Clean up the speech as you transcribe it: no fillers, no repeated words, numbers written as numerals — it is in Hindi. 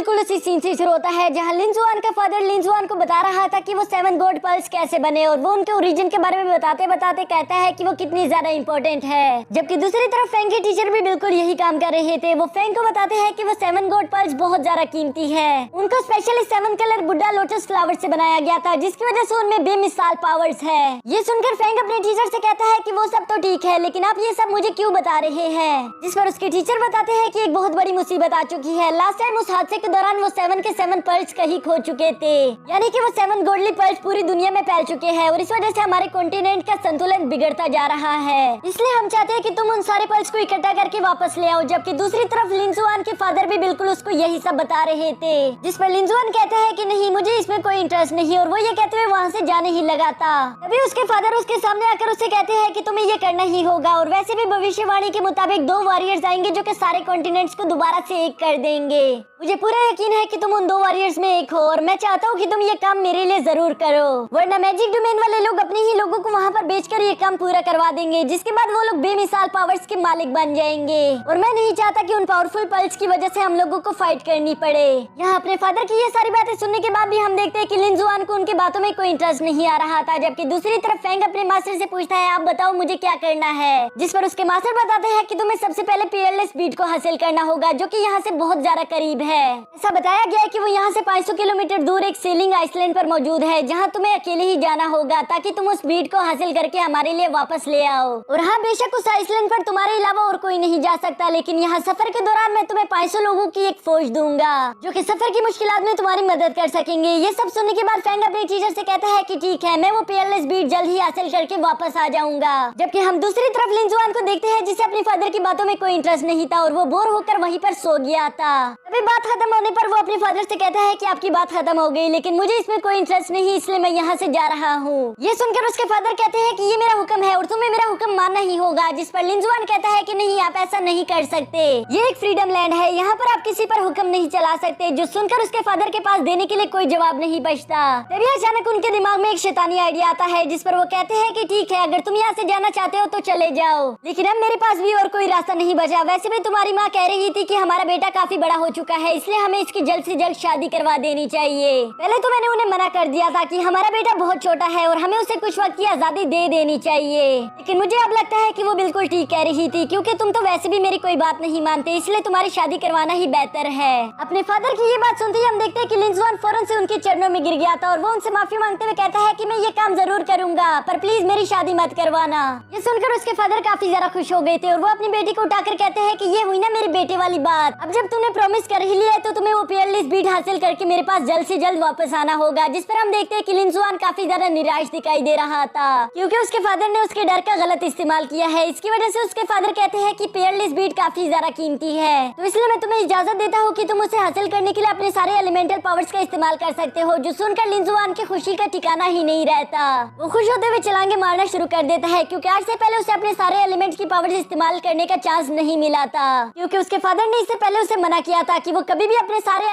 बिल्कुल उसी सीन से शुरू होता है जहां लिंजुआन का फादर लिंजुआन को बता रहा था कि वो 7 गॉड पल्स कैसे बने और वो उनके ओरिजिन के बारे में बताते बताते कहता है कि वो कितनी ज्यादा इंपॉर्टेंट है। जबकि दूसरी तरफ फेंग के टीचर भी बिल्कुल यही काम कर रहे थे। वो फेंग को बताते हैं कि वो 7 गॉड पल्स बहुत ज्यादा कीमती है। उनको स्पेशली 7 कलर बुड्ढा लोटस फ्लावर से बनाया गया था जिसकी वजह से उनमें बेमिसाल पावर्स है। ये सुनकर फेंग अपने टीचर से कहता है कि वो सब तो ठीक है लेकिन आप ये सब मुझे क्यों बता रहे हैं। जिस पर उसके टीचर बताते हैं कि एक बहुत बड़ी मुसीबत आ चुकी है। लास्ट टाइम उस हादसे के दौरान वो 7 के 7 पर्ल्स कहीं खो चुके थे, यानी कि वो 7 गोल्डली पर्ल्स पूरी दुनिया में फैल चुके हैं और इस वजह से हमारे कॉन्टिनेंट का संतुलन बिगड़ता जा रहा है। इसलिए हम चाहते हैं कि तुम उन सारे पर्ल्स को इकट्ठा करके वापस ले आओ। जबकि दूसरी तरफ लिंजुआन के फादर भी बिल्कुल उसको यही सब बता रहे थे। जिस पर लिंजुआन कहता है कि नहीं, मुझे इसमें कोई इंटरेस्ट नहीं और वो ये कहते हुए वहाँ से जाने ही लगा था। तभी उसके फादर उसके सामने आकर उससे कहते हैं कि तुम्हें ये करना ही होगा और वैसे भी भविष्यवाणी के मुताबिक 2 वॉरियर्स आएंगे जो कि सारे कॉन्टिनेंट्स को दोबारा से एक कर देंगे। मुझे पूरा यकीन है कि तुम उन 2 वॉरियर्स में एक हो और मैं चाहता हूँ कि तुम ये काम मेरे लिए जरूर करो, वरना मैजिक डोमेन वाले लोग अपने ही लोगों को वहाँ पर बेचकर ये काम पूरा करवा देंगे जिसके बाद वो लोग बेमिसाल पावर्स के मालिक बन जाएंगे और मैं नहीं चाहता कि उन पावरफुल पल्स की वजह से हम लोगों को फाइट करनी पड़े। यहाँ अपने फादर की ये सारी बातें सुनने के बाद भी हम देखते हैं कि लिंजुआन को उनकी बातों में कोई इंटरेस्ट नहीं आ रहा था। जबकि दूसरी तरफ फेंग अपने मास्टर से पूछता है आप बताओ मुझे क्या करना है। जिस पर उसके मास्टर बताते हैं कि तुम्हें सबसे पहले पीयरलेस बीट को हासिल करना होगा जो कि यहाँ से बहुत ज्यादा करीब है। ऐसा बताया गया है कि वो यहाँ से 500 किलोमीटर दूर एक सेलिंग आइसलैंड पर मौजूद है जहाँ तुम्हें अकेले ही जाना होगा ताकि तुम उस बीट को हासिल करके हमारे लिए वापस ले आओ। और हाँ, बेशक उस आइसलैंड पर तुम्हारे अलावा और कोई नहीं जा सकता, लेकिन यहाँ सफर के दौरान मैं तुम्हें 500 लोगों की एक फौज दूंगा जो कि सफर की मुश्किलात में तुम्हारी मदद कर सकेंगे। ये सब सुनने के बाद फेंग अपने टीचर से कहता है कि ठीक है, मैं वो पीयरलेस बीट जल्द ही हासिल करके वापस आ जाऊंगा। जबकि हम दूसरी तरफ लिंजुआन को देखते हैं जिसे अपने फादर की बातों में कोई इंटरेस्ट नहीं था और वो बोर होकर वहीं पर सो गया था। तभी बात खत्म होने पर वो अपने फादर से कहता है कि आपकी बात खत्म हो गई लेकिन मुझे इसमें कोई इंटरेस्ट नहीं, इसलिए मैं यहाँ से जा रहा हूँ। ये सुनकर उसके फादर कहते हैं कि ये मेरा हुक्म है और तुम्हें मेरा हुक्म मानना ही होगा। जिस पर लिंजुआन कहता है कि नहीं, आप ऐसा नहीं कर सकते, ये एक फ्रीडम लैंड है, यहाँ पर आप किसी पर हुक्म नहीं चला सकते। जो सुनकर उसके फादर के पास देने के लिए कोई जवाब नहीं बचता। तभी अचानक उनके दिमाग में एक शैतानी आइडिया आता है जिस पर वो कहते हैं कि ठीक है, अगर तुम यहाँ से जाना चाहते हो तो चले जाओ, लेकिन अब मेरे पास भी और कोई रास्ता नहीं बचा। वैसे भी तुम्हारी माँ कह रही थी कि हमारा बेटा काफी बड़ा हो चुका है, इसलिए हमें इसकी जल्द से जल्द शादी करवा देनी चाहिए। पहले तो मैंने उन्हें मना कर दिया था कि हमारा बेटा बहुत छोटा है और हमें उसे कुछ वक्त की आजादी दे देनी चाहिए, लेकिन मुझे अब लगता है कि वो बिल्कुल ठीक कह रही थी क्योंकि तुम तो वैसे भी मेरी कोई बात नहीं मानते, इसलिए तुम्हारी शादी करवाना ही बेहतर है। अपने फादर की ये बात सुनते ही हम देखते हैं कि लिंजुआन फौरन से उनके चरणों में गिर गया था और वो उनसे माफी मांगते हुए कहता है कि मैं ये काम जरूर करूंगा पर प्लीज मेरी शादी मत करवाना। ये सुनकर उसके फादर काफी ज्यादा खुश हो गए थे और वो अपनी बेटी को उठाकर कहते हैं कि ये हुई ना मेरे बेटे वाली बात, अब जब तुमने प्रॉमिस कर ही लिया है तो तुम्हें वो पीयरलेस बीट हासिल करके मेरे पास जल्द से जल्द वापस आना होगा। जिस पर हम देखते हैं कि लिंजुआन काफी ज्यादा निराश दिखाई दे रहा था क्योंकि उसके फादर ने उसके डर का गलत इस्तेमाल किया है। इसकी वजह से उसके फादर कहते हैं कि पीयरलेस बीट काफी ज्यादा कीमती है, तो इसलिए मैं तुम्हें इजाजत देता हूँ कि तुम उसे हासिल करने के लिए अपने सारे एलिमेंटल पावर्स का इस्तेमाल कर सकते हो। जो सुनकर लिंजुआन की खुशी का ठिकाना ही नहीं रहता। वो खुश होते हुए छलांगे मारना शुरू कर देता है क्योंकि आज से पहले उसे अपने सारे एलिमेंट्स की पावर्स इस्तेमाल करने का चांस नहीं मिला था क्योंकि उसके फादर ने इससे पहले उसे मना किया था कि वो कभी भी अपने सारे